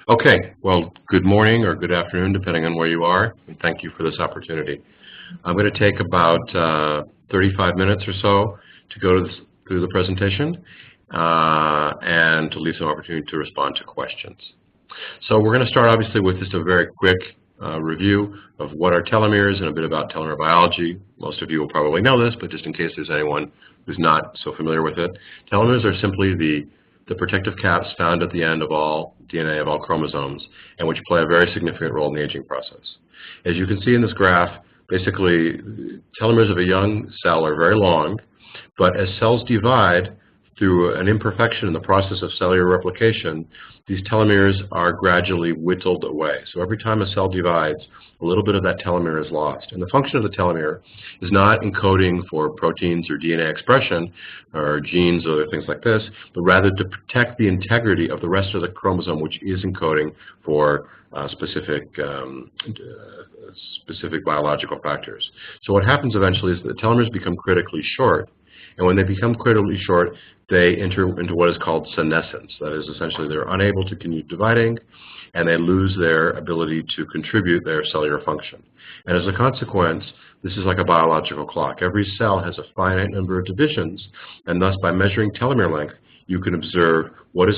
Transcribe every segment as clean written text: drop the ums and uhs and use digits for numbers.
Okay, well, good morning or good afternoon, depending on where you are, and thank you for this opportunity. I'm going to take about 35 minutes or so to go through the presentation and to leave some opportunity to respond to questions. So we're going to start, obviously, with just a very quick review of what are telomeres and a bit about telomere biology. Most of you will probably know this, but just in case there's anyone who's not so familiar with it, telomeres are simply the protective caps found at the end of all DNA of all chromosomes, and which play a very significant role in the aging process. As you can see in this graph, basically, telomeres of a young cell are very long, but as cells divide through an imperfection in the process of cellular replication, these telomeres are gradually whittled away. So every time a cell divides, a little bit of that telomere is lost. And the function of the telomere is not encoding for proteins or DNA expression or genes or things like this, but rather to protect the integrity of the rest of the chromosome, which is encoding for specific biological factors. So what happens eventually is that the telomeres become critically short. And when they become critically short, they enter into what is called senescence. That is, essentially, they're unable to continue dividing, and they lose their ability to contribute their cellular function. And as a consequence, this is like a biological clock. Every cell has a finite number of divisions, and thus, by measuring telomere length, you can observe what is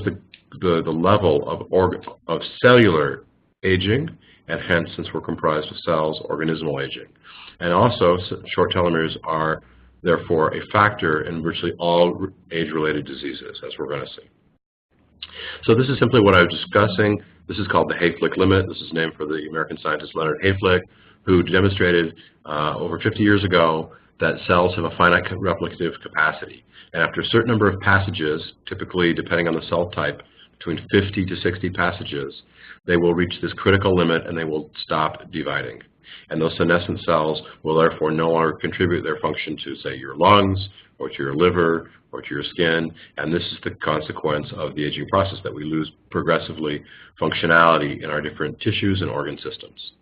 the level of cellular aging, and hence, since we're comprised of cells, organismal aging. And also, short telomeres are therefore a factor in virtually all age-related diseases, as we're going to see. So this is simply what I was discussing. This is called the Hayflick limit. This is named for the American scientist Leonard Hayflick, who demonstrated over 50 years ago that cells have a finite replicative capacity. And after a certain number of passages, typically depending on the cell type, between 50 to 60 passages, they will reach this critical limit and they will stop dividing. And those senescent cells will therefore no longer contribute their function to, say, your lungs, or to your liver, or to your skin. And this is the consequence of the aging process, that we lose progressively functionality in our different tissues and organ systems.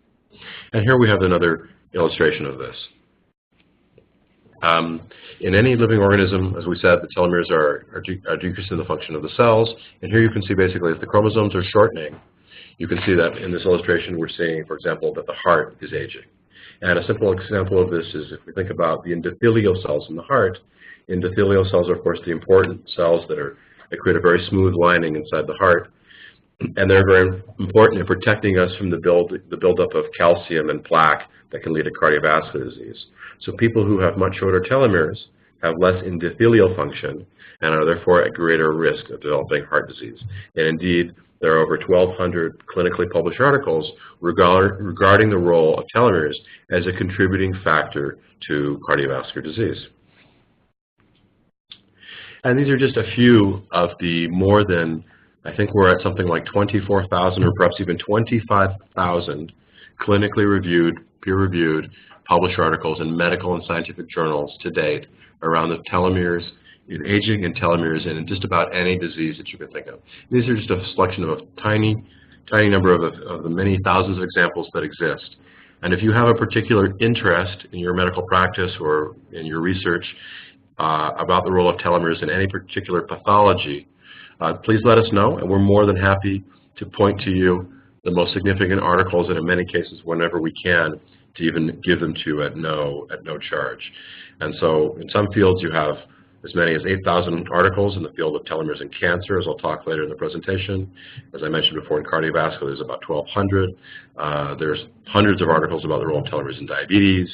And here we have another illustration of this. In any living organism, as we said, the telomeres are decreasing the function of the cells. And here you can see basically if the chromosomes are shortening, you can see that in this illustration we're seeing, for example, that the heart is aging. And a simple example of this is if we think about the endothelial cells in the heart. Endothelial cells are, of course, the important cells that create a very smooth lining inside the heart. And they're very important in protecting us from the buildup of calcium and plaque that can lead to cardiovascular disease. So people who have much shorter telomeres have less endothelial function and are therefore at greater risk of developing heart disease. And indeed, there are over 1,200 clinically published articles regarding the role of telomeres as a contributing factor to cardiovascular disease. And these are just a few of the more than, I think we're at something like 24,000 or perhaps even 25,000 clinically reviewed, peer-reviewed, published articles in medical and scientific journals to date around the telomeres, in aging and telomeres, and in just about any disease that you can think of. These are just a selection of a tiny number of the many thousands of examples that exist. And if you have a particular interest in your medical practice or in your research about the role of telomeres in any particular pathology, please let us know, and we're more than happy to point to you the most significant articles, and in many cases, whenever we can, to even give them to you at no charge. And so in some fields you have as many as 8,000 articles in the field of telomeres in cancer, as I'll talk later in the presentation. As I mentioned before, in cardiovascular, there's about 1,200. There's hundreds of articles about the role of telomeres in diabetes,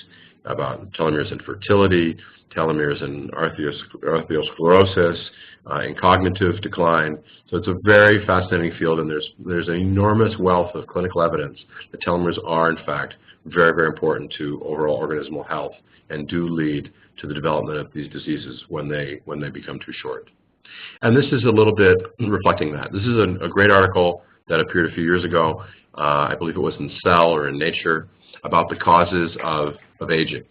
about telomeres in fertility, telomeres in arteriosclerosis, in cognitive decline. So it's a very fascinating field, and there's an enormous wealth of clinical evidence that telomeres are, in fact, very, very important to overall organismal health and do lead to the development of these diseases when they become too short. And this is a little bit reflecting that. This is a great article that appeared a few years ago. I believe it was in Cell or in Nature, about the causes of aging.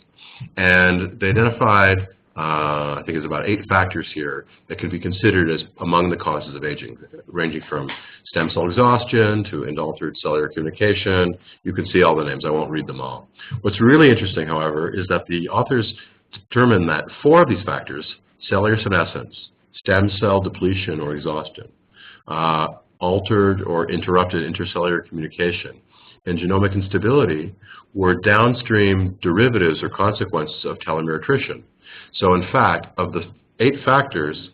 And they identified, I think it's about 8 factors here that can be considered as among the causes of aging, ranging from stem cell exhaustion to unaltered cellular communication. You can see all the names. I won't read them all. What's really interesting, however, is that the authors determined that 4 of these factors, cellular senescence, stem cell depletion or exhaustion, altered or interrupted intercellular communication and genomic instability were downstream derivatives or consequences of telomere attrition. So in fact, of the 8 factors,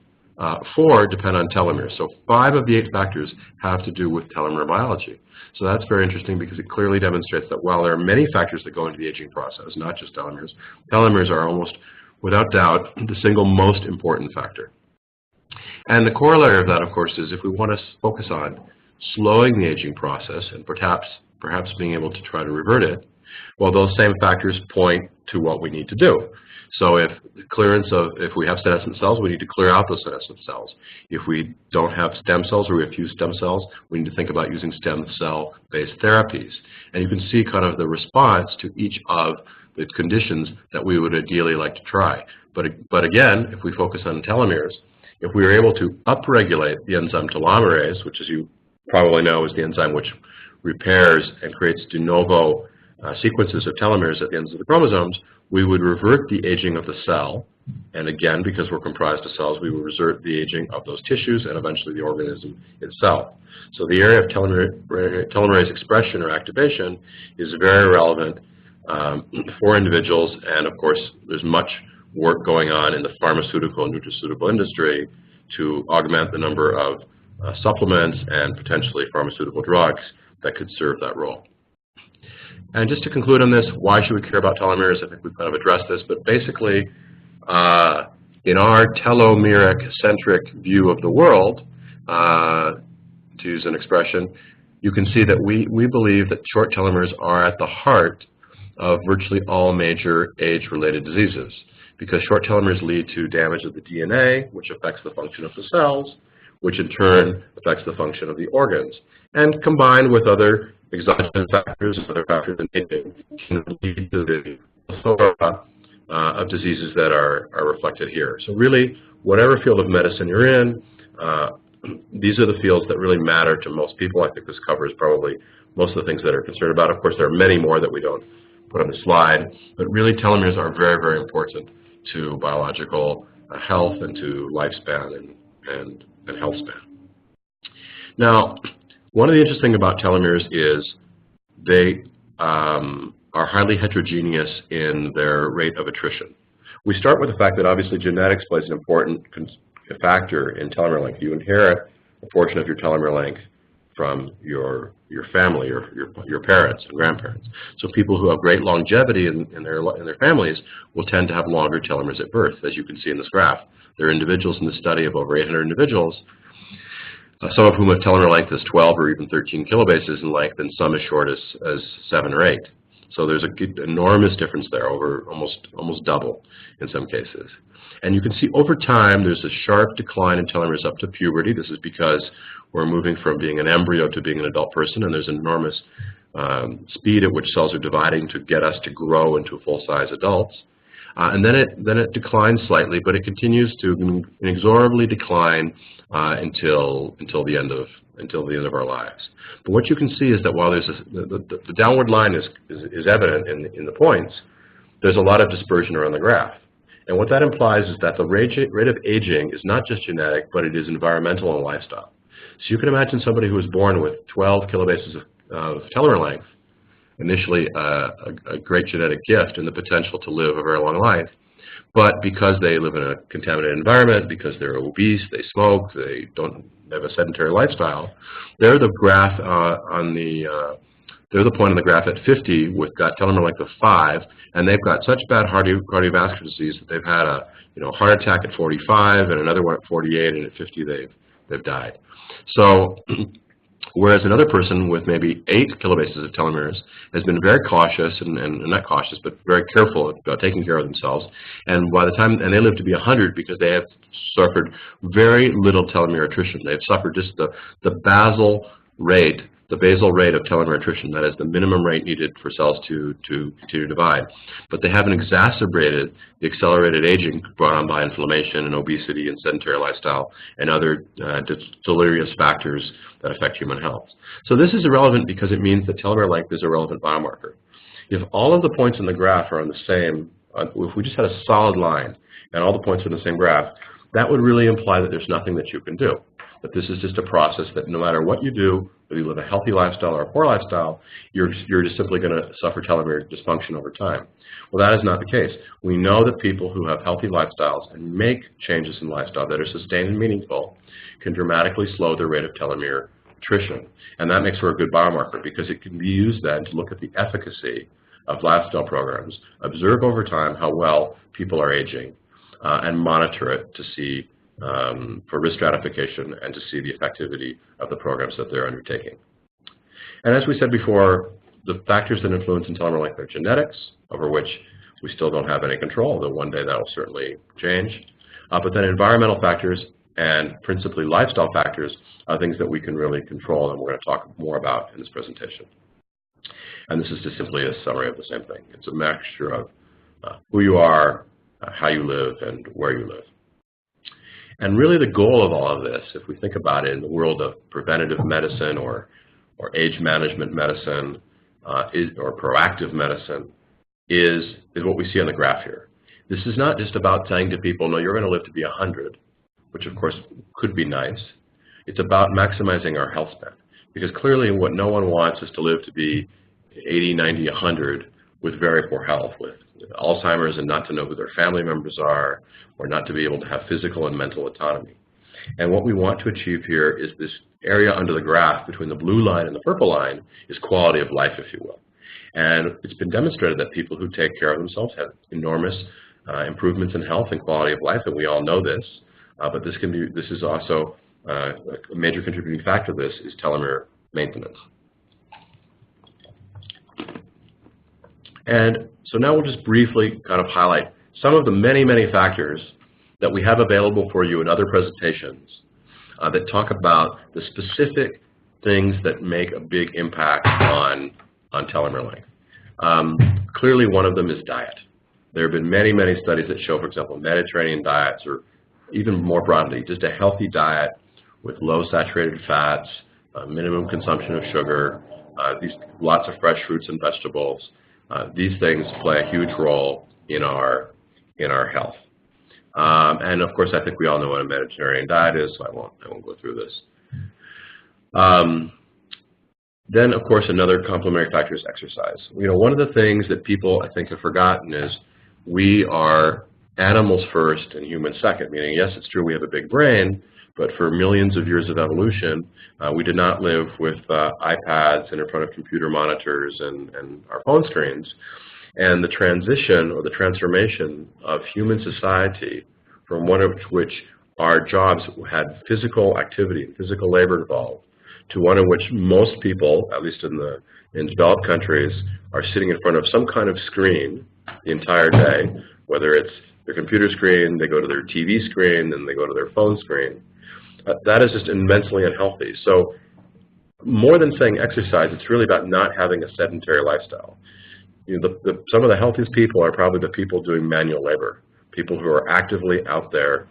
4 depend on telomeres. So 5 of the 8 factors have to do with telomere biology. So that's very interesting because it clearly demonstrates that while there are many factors that go into the aging process, not just telomeres, telomeres are almost, without doubt, the single most important factor. And the corollary of that, of course, is if we want to focus on slowing the aging process and perhaps being able to try to revert it, well, those same factors point to what we need to do. So if we have senescent cells, we need to clear out those senescent cells. If we don't have stem cells or we have few stem cells, we need to think about using stem cell-based therapies. And you can see kind of the response to each of the conditions that we would ideally like to try. But again, if we focus on telomeres, if we are able to upregulate the enzyme telomerase, which as you probably know is the enzyme which repairs and creates de novo sequences of telomeres at the ends of the chromosomes, we would revert the aging of the cell. And again, because we're comprised of cells, we would revert the aging of those tissues and eventually the organism itself. So the area of telomerase expression or activation is very relevant for individuals, and of course there's much work going on in the pharmaceutical and nutraceutical industry to augment the number of supplements and potentially pharmaceutical drugs that could serve that role. And just to conclude on this, why should we care about telomeres? I think we've kind of addressed this, but basically in our telomeric-centric view of the world, to use an expression, you can see that we believe that short telomeres are at the heart of virtually all major age-related diseases, because short telomeres lead to damage of the DNA, which affects the function of the cells, which in turn affects the function of the organs. And combined with other exogenous factors and other factors in aging can lead to the plethora of diseases that are reflected here. So really, whatever field of medicine you're in, these are the fields that really matter to most people. I think this covers probably most of the things that are concerned about. Of course, there are many more that we don't put on the slide, but really telomeres are very, very important to biological health and to lifespan and health span. Now, one of the interesting about telomeres is they are highly heterogeneous in their rate of attrition. We start with the fact that obviously genetics plays an important factor in telomere length. You inherit a portion of your telomere length from your family or your parents and grandparents. So people who have great longevity in their families will tend to have longer telomeres at birth, as you can see in this graph. There are individuals in the study of over 800 individuals, some of whom have telomere length as 12 or even 13 kilobases in length, and some as short as 7 or 8. So there's an enormous difference there, over almost double in some cases. And you can see over time there's a sharp decline in telomeres up to puberty. This is because we're moving from being an embryo to being an adult person, and there's enormous speed at which cells are dividing to get us to grow into full-size adults. And then it declines slightly, but it continues to inexorably decline until the end of our lives. But what you can see is that while there's the downward line is evident in the points, there's a lot of dispersion around the graph. And what that implies is that the rate of aging is not just genetic, but it is environmental and lifestyle. So you can imagine somebody who was born with 12 kilobases of telomere length, initially a great genetic gift and the potential to live a very long life, but because they live in a contaminated environment, because they're obese, they smoke, they don't have a sedentary lifestyle, they're the graph they're the point on the graph at 50 with got telomere length of 5, and they've got such bad cardiovascular disease that they've had a heart attack at 45 and another one at 48, and at 50 they've died. So whereas another person with maybe 8 kilobases of telomeres has been very cautious, and not cautious, but very careful about taking care of themselves, and by the time, and they live to be 100 because they have suffered very little telomere attrition. They've suffered just the basal rate of telomere attrition, that is the minimum rate needed for cells to continue to divide. But they haven't exacerbated the accelerated aging brought on by inflammation and obesity and sedentary lifestyle and other deleterious factors that affect human health. So this is irrelevant because it means that telomere length is a relevant biomarker. If all of the points in the graph are on the same, if we just had a solid line and all the points are in the same graph, that would really imply that there's nothing that you can do. That this is just a process that no matter what you do, whether you live a healthy lifestyle or a poor lifestyle, you're just simply going to suffer telomere dysfunction over time. Well, that is not the case. We know that people who have healthy lifestyles and make changes in lifestyle that are sustained and meaningful can dramatically slow their rate of telomere attrition. And that makes for a good biomarker because it can be used then to look at the efficacy of lifestyle programs, observe over time how well people are aging, and monitor it to see for risk stratification and to see the effectivity of the programs that they're undertaking. And as we said before, the factors that influence in telomere length are genetics, over which we still don't have any control, although one day that will certainly change. But then environmental factors and principally lifestyle factors are things that we can really control, and we're going to talk more about in this presentation. And this is just simply a summary of the same thing. It's a mixture of who you are, how you live, and where you live. And really the goal of all of this, if we think about it in the world of preventative medicine or age management medicine or proactive medicine, is what we see on the graph here. This is not just about saying to people, no, you're going to live to be 100, which of course could be nice. It's about maximizing our health span. Because clearly what no one wants is to live to be 80, 90, 100 with very poor health, with Alzheimer's and not to know who their family members are, or not to be able to have physical and mental autonomy. And what we want to achieve here is this area under the graph between the blue line and the purple line is quality of life, if you will. And it's been demonstrated that people who take care of themselves have enormous improvements in health and quality of life, and we all know this. But this is also a major contributing factor to this is telomere maintenance. And so now we'll just briefly kind of highlight some of the many, many factors that we have available for you in other presentations that talk about the specific things that make a big impact on telomere length. Clearly one of them is diet. There have been many, many studies that show, for example, Mediterranean diets, or even more broadly, just a healthy diet with low saturated fats, minimum consumption of sugar, lots of fresh fruits and vegetables. These things play a huge role in our health. And of course, I think we all know what a Mediterranean diet is, so I won't go through this. Then, of course, another complementary factor is exercise. One of the things that people, I think, have forgotten is we are animals first and humans second, meaning, yes, it's true we have a big brain, but for millions of years of evolution, we did not live with iPads and in front of computer monitors and our phone screens. And the transition or the transformation of human society from one of which our jobs had physical activity, physical labor involved, to one in which most people, at least in developed countries, are sitting in front of some kind of screen the entire day, whether it's their computer screen, they go to their TV screen, then they go to their phone screen. That is just immensely unhealthy. So more than saying exercise, it's really about not having a sedentary lifestyle. Some of the healthiest people are probably the people doing manual labor, people who are actively out there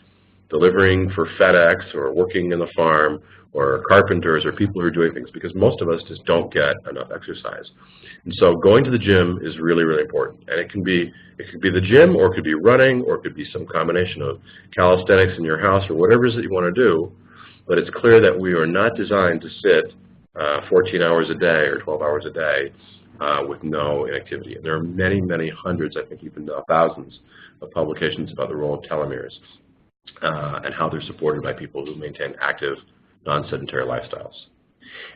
delivering for FedEx or working in the farm or carpenters or people who are doing things, because most of us just don't get enough exercise. And so going to the gym is really, really important. And it could be the gym, or it could be running, or it could be some combination of calisthenics in your house or whatever it is that you want to do. But it's clear that we are not designed to sit 14 hours a day or 12 hours a day with no inactivity. And there are many, many hundreds, I think even thousands of publications about the role of telomeres and how they're supported by people who maintain active, non-sedentary lifestyles.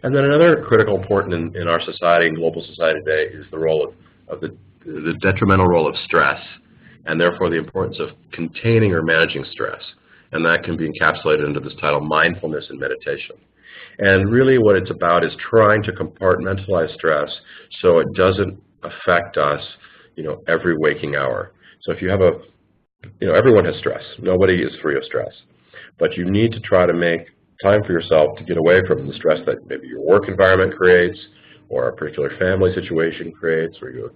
And then another critical important in our society and global society today is the role of the detrimental role of stress, and therefore the importance of containing or managing stress. And that can be encapsulated into this title, Mindfulness and Meditation. And really what it's about is trying to compartmentalize stress so it doesn't affect us, every waking hour. So if you have everyone has stress. Nobody is free of stress. But you need to try to make time for yourself to get away from the stress that maybe your work environment creates, or a particular family situation creates, or your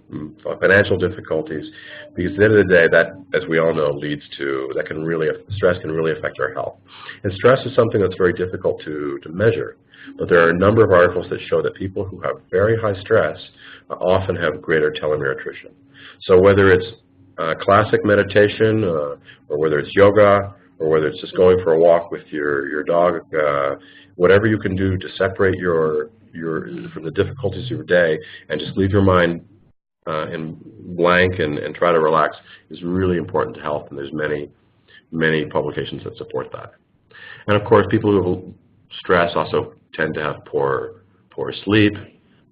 financial difficulties, because at the end of the day, that, as we all know, leads to, stress can really affect our health. And stress is something that's very difficult to measure, but there are a number of articles that show that people who have very high stress often have greater telomere attrition. So whether it's classic meditation, or whether it's yoga, or whether it's just going for a walk with your dog, whatever you can do to separate from the difficulties of your day and just leave your mind in blank and try to relax is really important to health, and there's many publications that support that. And of course, people who have stress also tend to have poor sleep.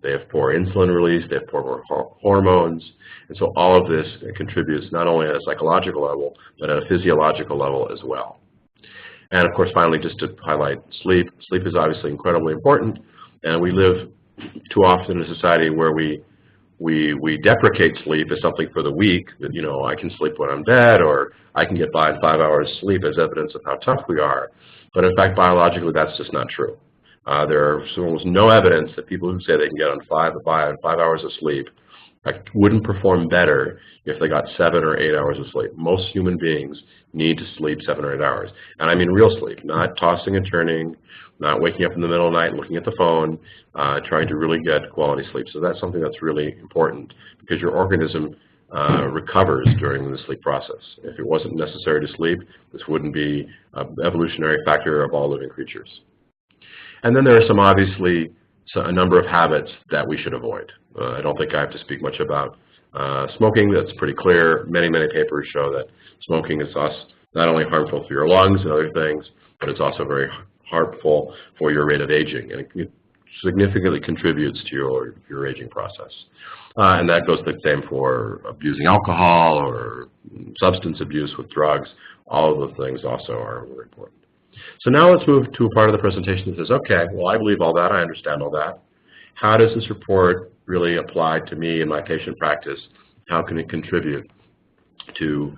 They have poor insulin release, they have poor hormones, and so all of this contributes not only at a psychological level, but at a physiological level as well. And of course, finally, just to highlight sleep, sleep is obviously incredibly important, and we live too often in a society where we deprecate sleep as something for the weak, that, you know, I can sleep when I'm in bed, or I can get by in 5 hours sleep as evidence of how tough we are. But in fact, biologically, that's just not true. There's almost no evidence that people who say they can get on 5 hours of sleep wouldn't perform better if they got 7 or 8 hours of sleep. Most human beings need to sleep 7 or 8 hours. And I mean real sleep, not tossing and turning, not waking up in the middle of the night and looking at the phone, trying to really get quality sleep. So that's something that's really important, because your organism recovers during the sleep process. If it wasn't necessary to sleep, this wouldn't be an evolutionary factor of all living creatures. And then there are obviously a number of habits that we should avoid. I don't think I have to speak much about smoking. That's pretty clear. Many papers show that smoking is not only harmful for your lungs and other things, but it's also very harmful for your rate of aging, and it significantly contributes to your aging process. And that goes the same for abusing alcohol or substance abuse with drugs. All of those things also are very important. So now let's move to a part of the presentation that says, okay, well, I believe all that, I understand all that. How does this report really apply to me in my patient practice? How can it contribute to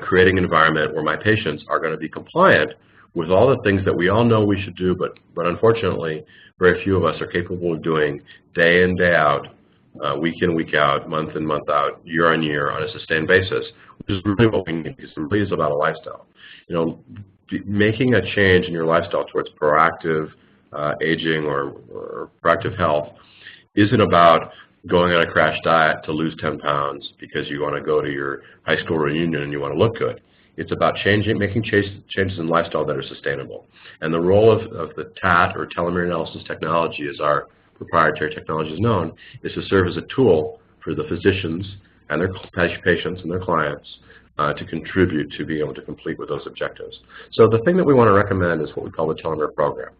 creating an environment where my patients are going to be compliant with all the things that we all know we should do, but unfortunately, very few of us are capable of doing day in, day out, week in, week out, month in, month out, year on year on a sustained basis, which is really what we need, because it really is about a lifestyle. You know, making a change in your lifestyle towards proactive aging or proactive health isn't about going on a crash diet to lose 10 pounds because you want to go to your high school reunion and you want to look good. It's about making changes in lifestyle that are sustainable. And the role of the TAT, or telomere analysis technology, as our proprietary technology is known, is to serve as a tool for the physicians and their patients and their clients to contribute to being able to complete with those objectives. So the thing that we want to recommend is what we call the Telomere program.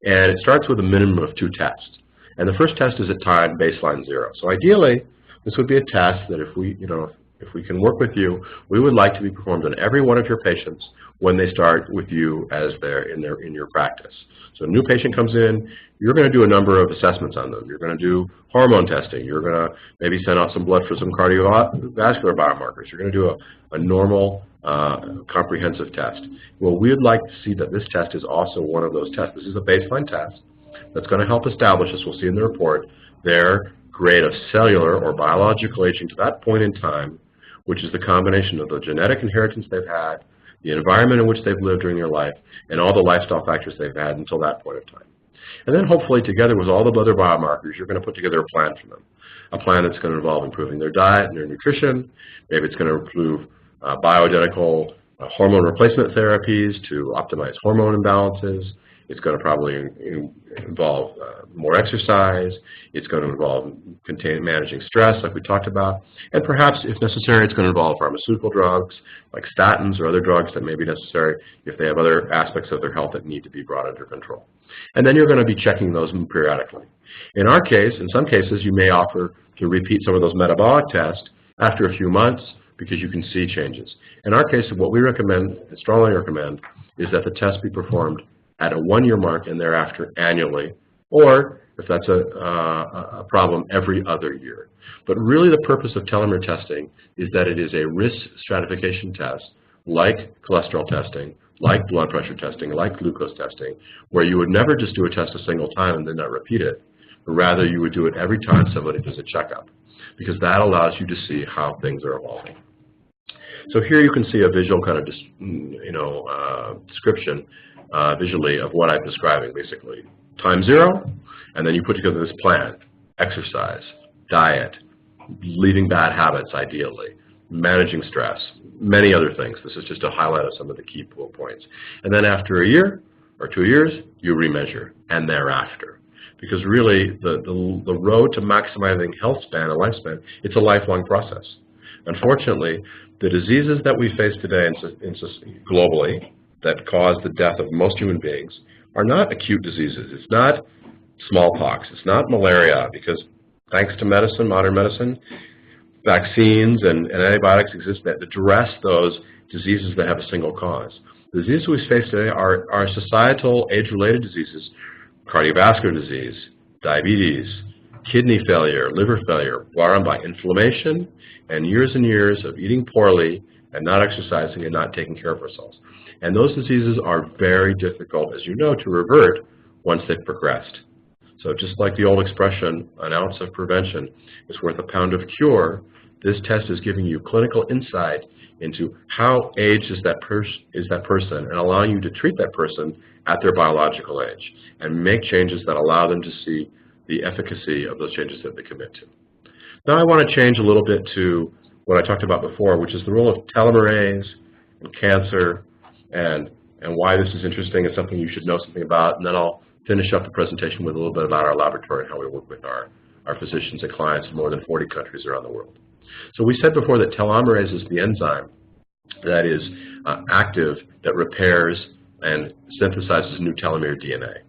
And it starts with a minimum of 2 tests. And the first test is at time baseline 0. So ideally, this would be a test that if we can work with you, we would like to be performed on every one of your patients when they start with you as in your practice. So a new patient comes in, you're going to do a number of assessments on them. You're going to do hormone testing. You're going to maybe send out some blood for some cardiovascular biomarkers. You're going to do a normal comprehensive test. Well, we'd like to see that this test is also one of those tests. This is a baseline test that's going to help establish, as we'll see in the report, their grade of cellular or biological aging to that point in time, which is the combination of the genetic inheritance they've had, the environment in which they've lived during their life, and all the lifestyle factors they've had until that point in time. And then hopefully, together with all the other biomarkers, you're going to put together a plan for them, a plan that's going to involve improving their diet and their nutrition. Maybe it's going to improve bioidentical hormone replacement therapies to optimize hormone imbalances. It's going to probably involve more exercise. It's going to involve managing stress, like we talked about. And perhaps, if necessary, it's going to involve pharmaceutical drugs, like statins or other drugs that may be necessary if they have other aspects of their health that need to be brought under control. And then you're going to be checking those periodically. In our case, in some cases, you may offer to repeat some of those metabolic tests after a few months because you can see changes. In our case, what we recommend, and strongly recommend, is that the test be performed at a 1-year mark and thereafter annually, or if that's a problem, every other year. But really the purpose of telomere testing is that it is a risk stratification test, like cholesterol testing, like blood pressure testing, like glucose testing, where you would never just do a test a single time and then not repeat it, but rather you would do it every time somebody does a checkup, because that allows you to see how things are evolving. So here you can see a visual kind of description visually of what I'm describing, basically. Time 0, and then you put together this plan: exercise, diet, leaving bad habits ideally, managing stress, many other things. This is just a highlight of some of the key points. And then after a year or 2 years, you remeasure, and thereafter. Because really, the road to maximizing health span and lifespan, it's a lifelong process. Unfortunately, the diseases that we face today globally that cause the death of most human beings are not acute diseases. It's not smallpox. It's not malaria, because thanks to medicine, modern medicine, vaccines and antibiotics exist that address those diseases that have a single cause. The diseases we face today are societal age-related diseases: cardiovascular disease, diabetes, kidney failure, liver failure, brought on by inflammation and years of eating poorly and not exercising and not taking care of ourselves. And those diseases are very difficult, as you know, to revert once they've progressed. So just like the old expression, an ounce of prevention is worth a pound of cure, this test is giving you clinical insight into how aged is that person and allowing you to treat that person at their biological age and make changes that allow them to see the efficacy of those changes that they commit to. Now I want to change a little bit to what I talked about before, which is the role of telomerase and cancer and why this is interesting and something you should know something about, and then I'll finish up the presentation with a little bit about our laboratory and how we work with our physicians and clients in more than 40 countries around the world. So we said before that telomerase is the enzyme that is active, that repairs and synthesizes new telomere DNA.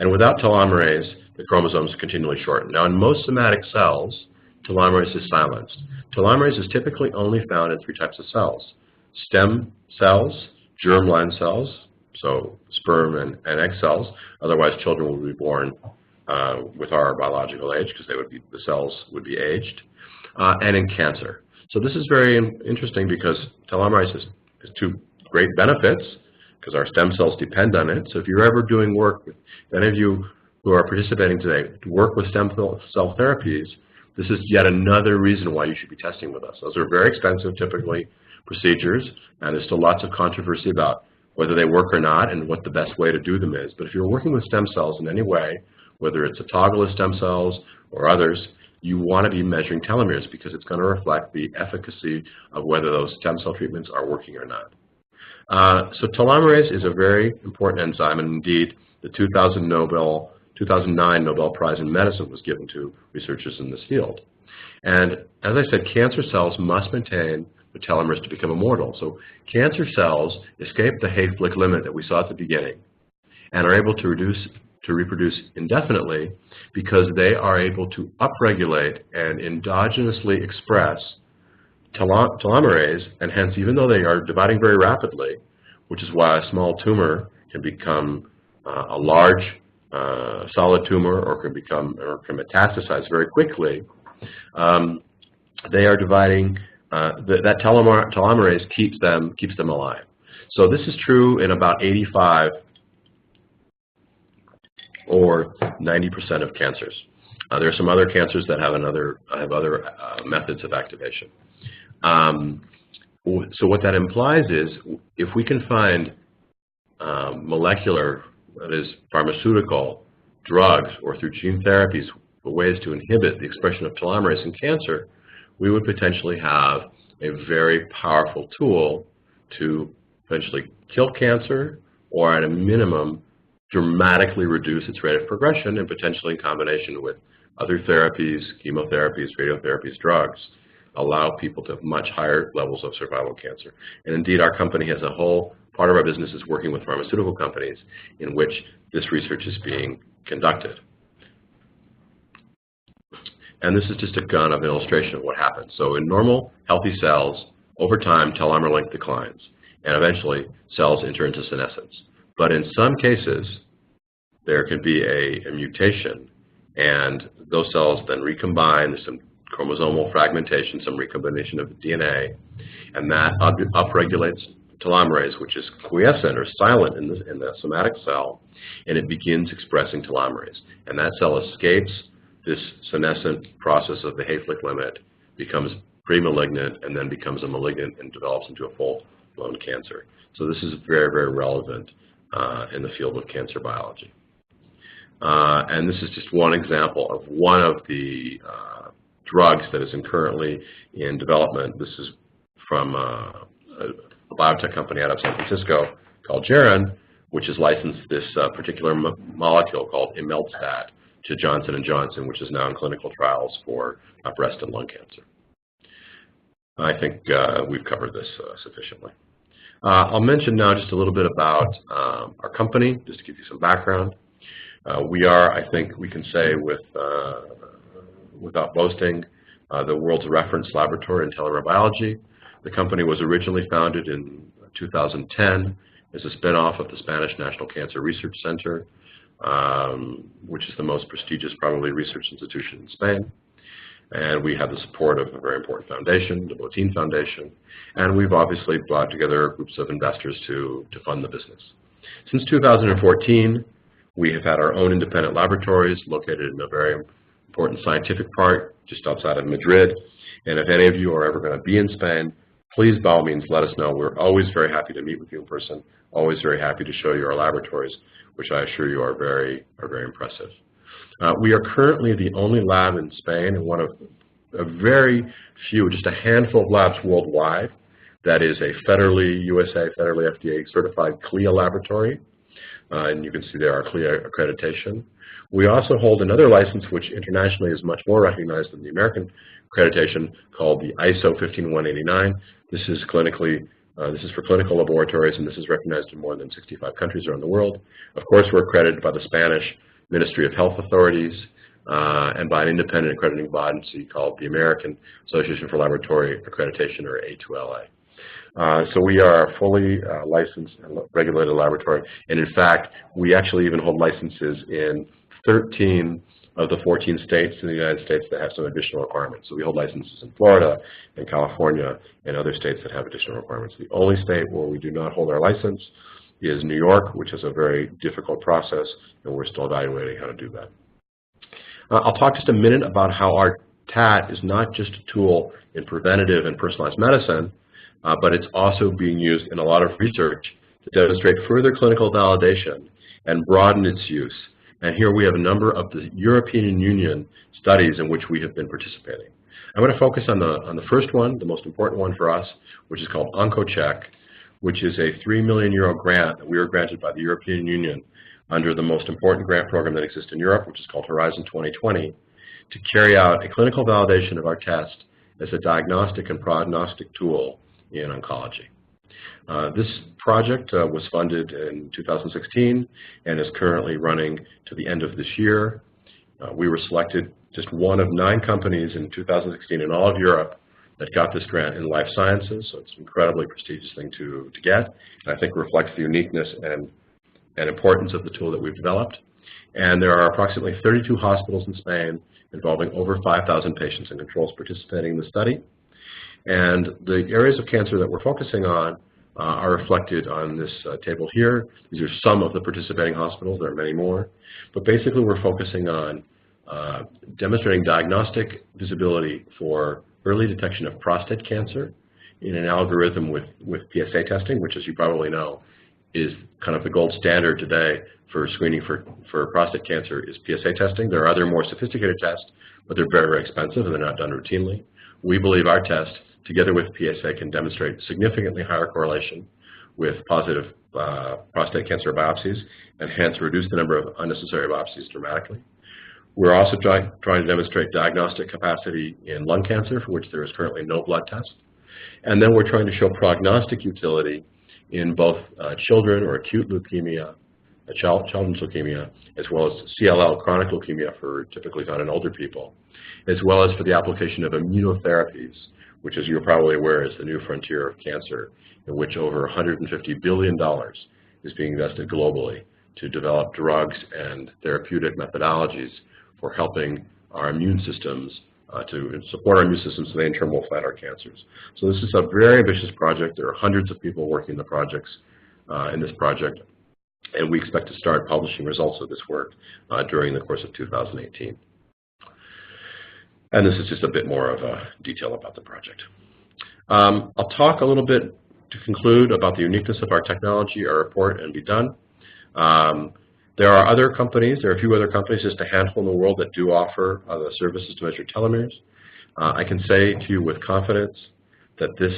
And without telomerase, the chromosomes continually shorten. Now, in most somatic cells, telomerase is silenced. Telomerase is typically only found in 3 types of cells: stem cells, germline cells, so sperm and egg cells. Otherwise, children will be born with our biological age because the cells would be aged, and in cancer. So this is very interesting because telomerase has 2 great benefits, because our stem cells depend on it. So if you're ever doing work, with any of you who are participating today, to work with stem cell therapies, this is yet another reason why you should be testing with us. Those are very expensive, typically, procedures, and there's still lots of controversy about whether they work or not and what the best way to do them is. But if you're working with stem cells in any way, whether it's autologous stem cells or others, you want to be measuring telomeres because it's going to reflect the efficacy of whether those stem cell treatments are working or not. So telomerase is a very important enzyme, and indeed the 2009 Nobel Prize in Medicine was given to researchers in this field. And as I said, cancer cells must maintain the telomeres to become immortal. So cancer cells escape the Hayflick limit that we saw at the beginning and are able to reproduce indefinitely because they are able to upregulate and endogenously express telomerase, and hence, even though they are dividing very rapidly, which is why a small tumor can become a large solid tumor or can metastasize very quickly, they are dividing. That telomerase keeps them alive. So this is true in about 85 or 90% of cancers. There are some other cancers that have other methods of activation. So what that implies is, if we can find molecular, that is pharmaceutical drugs, or through gene therapies, ways to inhibit the expression of telomerase in cancer, we would potentially have a very powerful tool to potentially kill cancer, or at a minimum, dramatically reduce its rate of progression, and potentially in combination with other therapies, chemotherapies, radiotherapies, drugs, allow people to have much higher levels of survival of cancer. And indeed, our company has a whole part of our business is working with pharmaceutical companies in which this research is being conducted. And this is just a kind of an illustration of what happens. So in normal, healthy cells, over time, telomere length declines, and eventually cells enter into senescence. But in some cases, there can be a mutation, and those cells then recombine. There's some chromosomal fragmentation, some recombination of the DNA, and that upregulates telomerase, which is quiescent or silent in the somatic cell, and it begins expressing telomerase. And that cell escapes this senescent process of the Hayflick limit, becomes pre-malignant, and then becomes a malignant and develops into a full-blown cancer. So this is very, very relevant in the field of cancer biology. And this is just one example of one of the drugs that is currently in development. This is from a biotech company out of San Francisco called Geron, which has licensed this particular molecule called immortality to Johnson & Johnson, which is now in clinical trials for breast and lung cancer. I think we've covered this sufficiently. I'll mention now just a little bit about our company, just to give you some background. We are, I think we can say without boasting, the world's reference laboratory in telomere biology. The company was originally founded in 2010 as a spin-off of the Spanish National Cancer Research Center, which is the most prestigious, probably, research institution in Spain. And we have the support of a very important foundation, the Matlin Foundation, and we've obviously brought together groups of investors to fund the business. Since 2014, we have had our own independent laboratories located in a very important scientific park just outside of Madrid. And if any of you are ever going to be in Spain, please, by all means, let us know. We're always very happy to meet with you in person, always very happy to show you our laboratories, which I assure you are very impressive. We are currently the only lab in Spain and one of a very few, just a handful of labs worldwide that is a federally FDA certified CLIA laboratory. And you can see there our CLIA accreditation. We also hold another license which internationally is much more recognized than the American accreditation, called the ISO 15189. This is for clinical laboratories, and this is recognized in more than 65 countries around the world. Of course, we're accredited by the Spanish Ministry of Health Authorities and by an independent accrediting body called the American Association for Laboratory Accreditation, or A2LA. So we are a fully licensed and regulated laboratory, and in fact, we actually even hold licenses in 13 of the 14 states in the United States that have some additional requirements. So we hold licenses in Florida and California and other states that have additional requirements. The only state where we do not hold our license is New York, which is a very difficult process, and we're still evaluating how to do that. I'll talk just a minute about how our TAT is not just a tool in preventative and personalized medicine, but it's also being used in a lot of research to demonstrate further clinical validation and broaden its use. And here we have a number of the European Union studies in which we have been participating. I'm going to focus on the first one, the most important one for us, which is called ONCOCHECK, which is a €3 million grant that we were granted by the European Union under the most important grant program that exists in Europe, which is called Horizon 2020, to carry out a clinical validation of our test as a diagnostic and prognostic tool in oncology. This project was funded in 2016 and is currently running to the end of this year. We were selected just one of 9 companies in 2016 in all of Europe that got this grant in life sciences, so it's an incredibly prestigious thing to get, and I think reflects the uniqueness and importance of the tool that we've developed. And there are approximately 32 hospitals in Spain involving over 5,000 patients and controls participating in the study. And the areas of cancer that we're focusing on are reflected on this table here. These are some of the participating hospitals. There are many more. But basically, we're focusing on demonstrating diagnostic visibility for early detection of prostate cancer in an algorithm with PSA testing, which, as you probably know, is kind of the gold standard today for screening for prostate cancer is PSA testing. There are other more sophisticated tests, but they're very expensive and they're not done routinely. We believe our test, together with PSA, can demonstrate significantly higher correlation with positive prostate cancer biopsies and hence reduce the number of unnecessary biopsies dramatically. We're also trying to demonstrate diagnostic capacity in lung cancer, for which there is currently no blood test. And then we're trying to show prognostic utility in both children or acute leukemia, children's leukemia, as well as CLL, chronic leukemia, for typically found in older people, as well as for the application of immunotherapies, which, as you're probably aware, is the new frontier of cancer, in which over $150 billion is being invested globally to develop drugs and therapeutic methodologies for helping our immune systems, to support our immune systems so they in turn will fight our cancers. So this is a very ambitious project. There are hundreds of people working the projects in this project, and we expect to start publishing results of this work during the course of 2018. And this is just a bit more of a detail about the project. I'll talk a little bit to conclude about the uniqueness of our technology, our report, and be done. There are other companies, there are a few other companies, just a handful in the world, that do offer the services to measure telomeres. I can say to you with confidence that this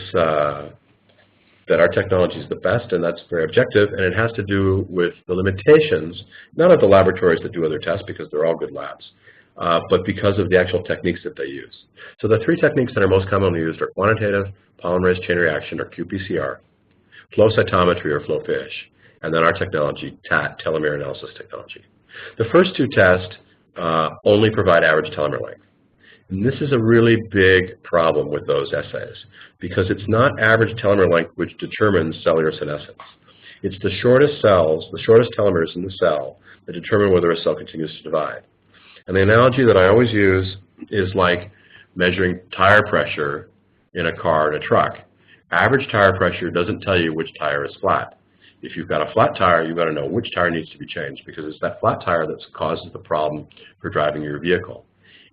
that our technology is the best, and that's very objective, and it has to do with the limitations, not of the laboratories that do other tests, because they're all good labs, but because of the actual techniques that they use. So the three techniques that are most commonly used are quantitative polymerase chain reaction, or qPCR, flow cytometry, or flow FISH, and then our technology, TAT, telomere analysis technology. The first two tests only provide average telomere length. And this is a really big problem with those assays, because it's not average telomere length which determines cellular senescence. It's the shortest cells, the shortest telomeres in the cell, that determine whether a cell continues to divide. And the analogy that I always use is like measuring tire pressure in a car and a truck. Average tire pressure doesn't tell you which tire is flat. If you've got a flat tire, you've got to know which tire needs to be changed, because it's that flat tire that causes the problem for driving your vehicle.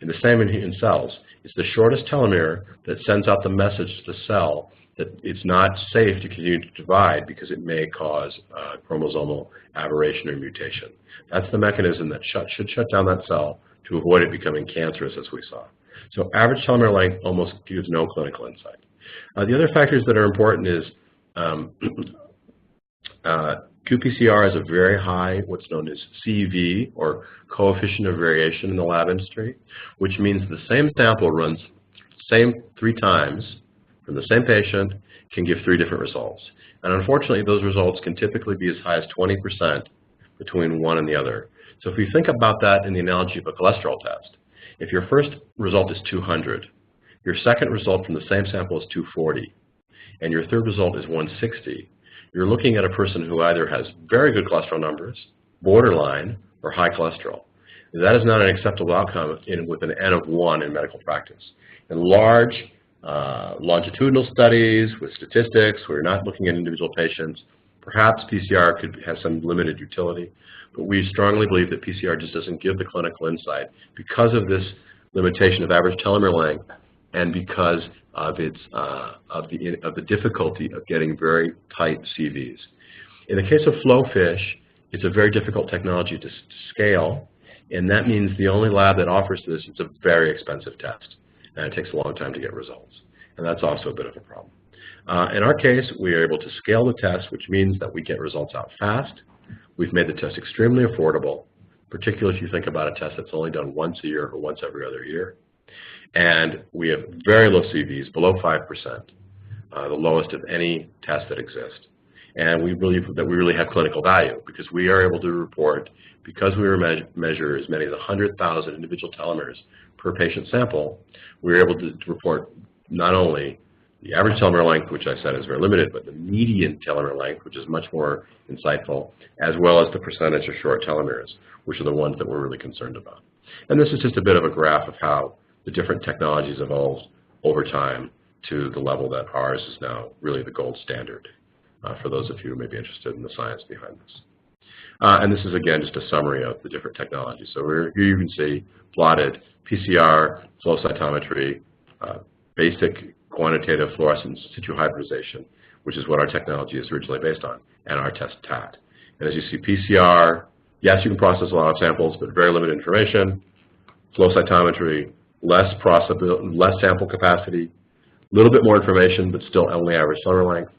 And the same in cells. It's the shortest telomere that sends out the message to the cell that it's not safe to continue to divide because it may cause chromosomal aberration or mutation. That's the mechanism that should shut down that cell to avoid it becoming cancerous, as we saw. So average telomere length almost gives no clinical insight. The other factors that are important is qPCR has a very high, what's known as CV, or coefficient of variation in the lab industry, which means the same sample runs three times from the same patient can give three different results. And unfortunately, those results can typically be as high as 20% between one and the other. So if you think about that in the analogy of a cholesterol test, if your first result is 200, your second result from the same sample is 240, and your third result is 160, you're looking at a person who either has very good cholesterol numbers, borderline, or high cholesterol. That is not an acceptable outcome with an N of 1 in medical practice. In large longitudinal studies with statistics where you're not looking at individual patients, perhaps PCR could have some limited utility, but we strongly believe that PCR just doesn't give the clinical insight because of this limitation of average telomere length and because of the difficulty of getting very tight CVs. In the case of flow FISH, it's a very difficult technology to scale, and that means the only lab that offers this is a very expensive test, and it takes a long time to get results, and that's also a bit of a problem. In our case, we are able to scale the test, which means that we get results out fast. We've made the test extremely affordable, particularly if you think about a test that's only done once a year or once every other year. And we have very low CVs, below 5%, the lowest of any test that exists. And we believe that we really have clinical value because we are able to report, because we measure as many as 100,000 individual telomeres per patient sample, we're able to report not only the average telomere length, which I said is very limited, but the median telomere length, which is much more insightful, as well as the percentage of short telomeres, which are the ones that we're really concerned about. And this is just a bit of a graph of how the different technologies evolved over time to the level that ours is now really the gold standard for those of you who may be interested in the science behind this. And this is, again, just a summary of the different technologies. So here you can see plotted PCR, flow cytometry, basic quantitative fluorescence in situ hybridization, which is what our technology is originally based on, and our test TAT. And as you see, PCR, yes, you can process a lot of samples, but very limited information. Flow cytometry, less sample capacity, a little bit more information, but still only average telomere length.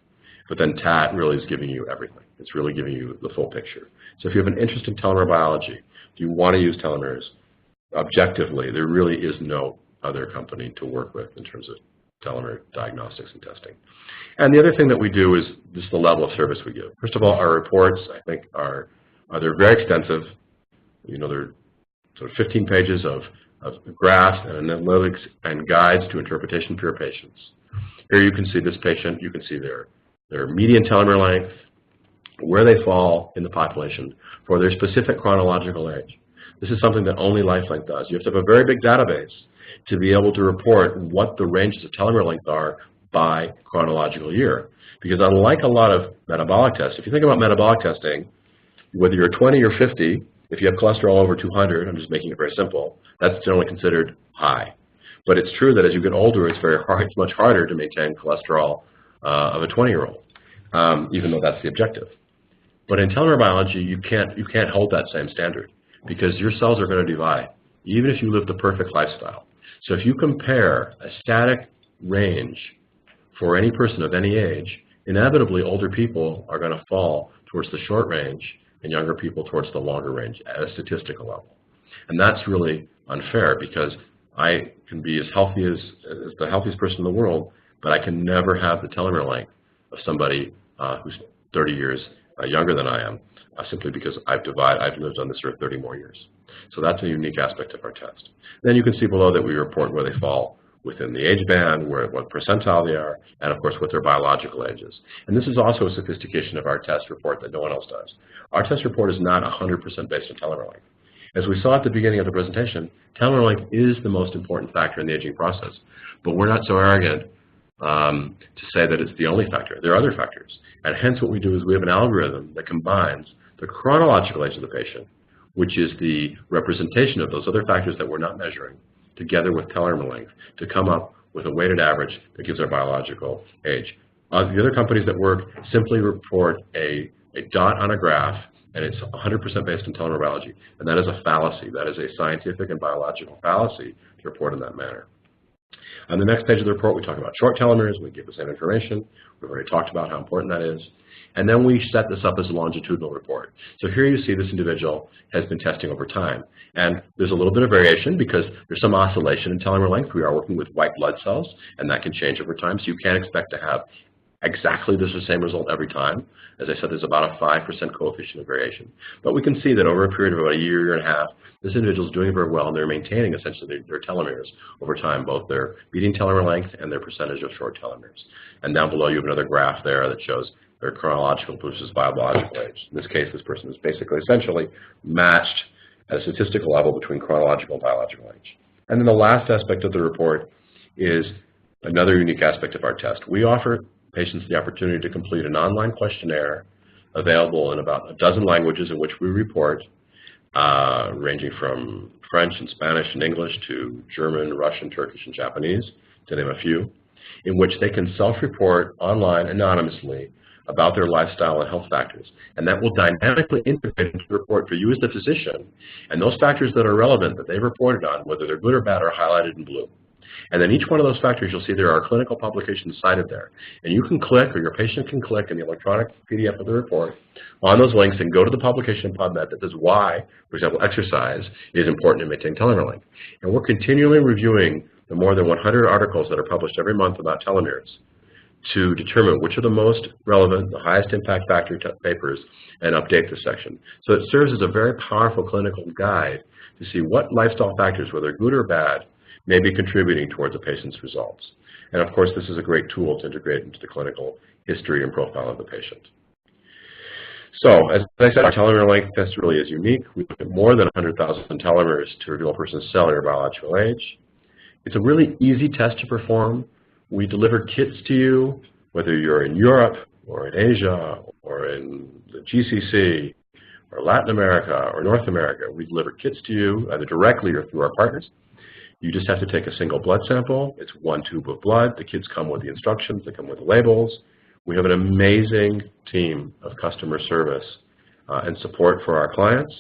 But then TAT really is giving you everything. It's really giving you the full picture. So if you have an interest in telomere biology, if you want to use telomeres, objectively, there really is no other company to work with in terms of telomere diagnostics and testing. And the other thing that we do is just the level of service we give. First of all, our reports, I think, they're very extensive. You know, they're sort of 15 pages of graphs and analytics and guides to interpretation for your patients. Here you can see this patient. You can see their median telomere length, where they fall in the population for their specific chronological age. This is something that only LifeLength does. You have to have a very big database to be able to report what the ranges of telomere length are by chronological year. Because unlike a lot of metabolic tests, if you think about metabolic testing, whether you're 20 or 50, if you have cholesterol over 200, I'm just making it very simple, that's generally considered high. But it's true that as you get older, it's much harder to maintain cholesterol of a 20-year-old, even though that's the objective. But in telomere biology, you can't hold that same standard because your cells are going to divide, even if you live the perfect lifestyle. So if you compare a static range for any person of any age inevitably older people are going to fall towards the short range and younger people towards the longer range at a statistical level. And that's really unfair, because I can be as healthy as the healthiest person in the world, but I can never have the telomere length of somebody who's 30 years younger than I am, simply because I've lived on this earth 30 more years. So that's a unique aspect of our test. Then you can see below that we report where they fall within the age band, what percentile they are, and of course what their biological age is. And this is also a sophistication of our test report that no one else does. Our test report is not 100% based on telomere length. As we saw at the beginning of the presentation, telomere length is the most important factor in the aging process, but we're not so arrogant to say that it's the only factor. There are other factors, and hence what we do is we have an algorithm that combines the chronological age of the patient, which is the representation of those other factors that we're not measuring, together with telomere length, to come up with a weighted average that gives our biological age. The other companies that work simply report a dot on a graph, and it's 100% based on telomere biology, and that is a fallacy. That is a scientific and biological fallacy to report in that manner. On the next page of the report, we talk about short telomeres. We give the same information. We've already talked about how important that is. And then we set this up as a longitudinal report. So here you see this individual has been testing over time. And there's a little bit of variation because there's some oscillation in telomere length. We are working with white blood cells, and that can change over time. So you can't expect to have exactly the same result every time. As I said, there's about a 5% coefficient of variation. But we can see that over a period of about a year, year and a half, this individual is doing very well, and they're maintaining essentially their telomeres over time, both their median telomere length and their percentage of short telomeres. And down below, you have another graph there that shows their chronological versus biological age. In this case, this person is basically essentially matched at a statistical level between chronological and biological age. And then the last aspect of the report is another unique aspect of our test. We offer patients the opportunity to complete an online questionnaire available in about a dozen languages in which we report, ranging from French and Spanish and English to German, Russian, Turkish, and Japanese, to name a few, in which they can self-report online anonymously about their lifestyle and health factors. And that will dynamically integrate into the report for you as the physician, and those factors that are relevant that they've reported on, whether they're good or bad, are highlighted in blue. And then each one of those factors, you'll see there are clinical publications cited there. And you can click, or your patient can click in the electronic PDF of the report on those links and go to the publication in PubMed that says why, for example, exercise is important in maintaining telomere length. And we're continually reviewing the more than 100 articles that are published every month about telomeres to determine which are the most relevant, the highest impact factor papers, and update this section. So it serves as a very powerful clinical guide to see what lifestyle factors, whether good or bad, may be contributing towards a patient's results. And of course, this is a great tool to integrate into the clinical history and profile of the patient. So, as I said, our telomere length test really is unique. We look at more than 100,000 telomeres to reveal a person's cellular biological age. It's a really easy test to perform. We deliver kits to you, whether you're in Europe or in Asia or in the GCC or Latin America or North America. We deliver kits to you either directly or through our partners. You just have to take a single blood sample. It's one tube of blood. The kits come with the instructions. They come with the labels. We have an amazing team of customer service and support for our clients.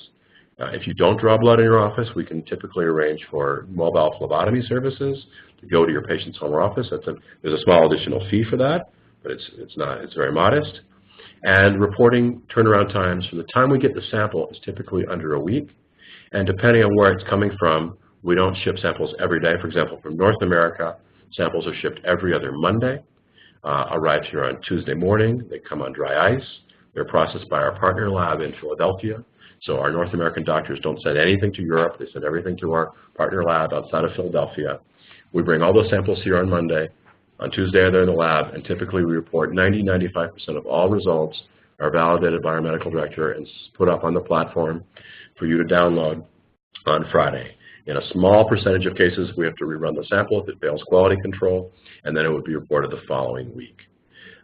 If you don't draw blood in your office, we can typically arrange for mobile phlebotomy services to go to your patient's home or office. There's a small additional fee for that, but it's very modest. And reporting turnaround times from the time we get the sample is typically under a week. And depending on where it's coming from, we don't ship samples every day. For example, from North America, samples are shipped every other Monday, arrive here on Tuesday morning. They come on dry ice. They're processed by our partner lab in Philadelphia. So our North American doctors don't send anything to Europe. They send everything to our partner lab outside of Philadelphia. We bring all those samples here on Monday. On Tuesday, they're in the lab, and typically we report 90–95% of all results are validated by our medical director and put up on the platform for you to download on Friday. In a small percentage of cases, we have to rerun the sample if it fails quality control, and then it would be reported the following week.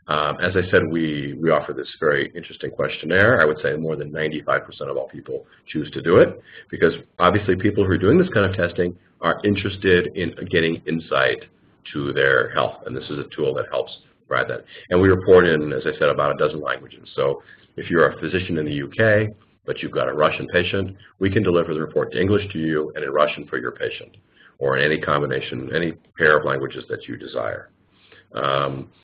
As I said, we offer this very interesting questionnaire. I would say more than 95% of all people choose to do it, because obviously people who are doing this kind of testing are interested in getting insight to their health, and this is a tool that helps provide that. And we report in, as I said, about a dozen languages. So if you're a physician in the UK, but you've got a Russian patient, we can deliver the report to English to you and in Russian for your patient, or in any combination, any pair of languages that you desire.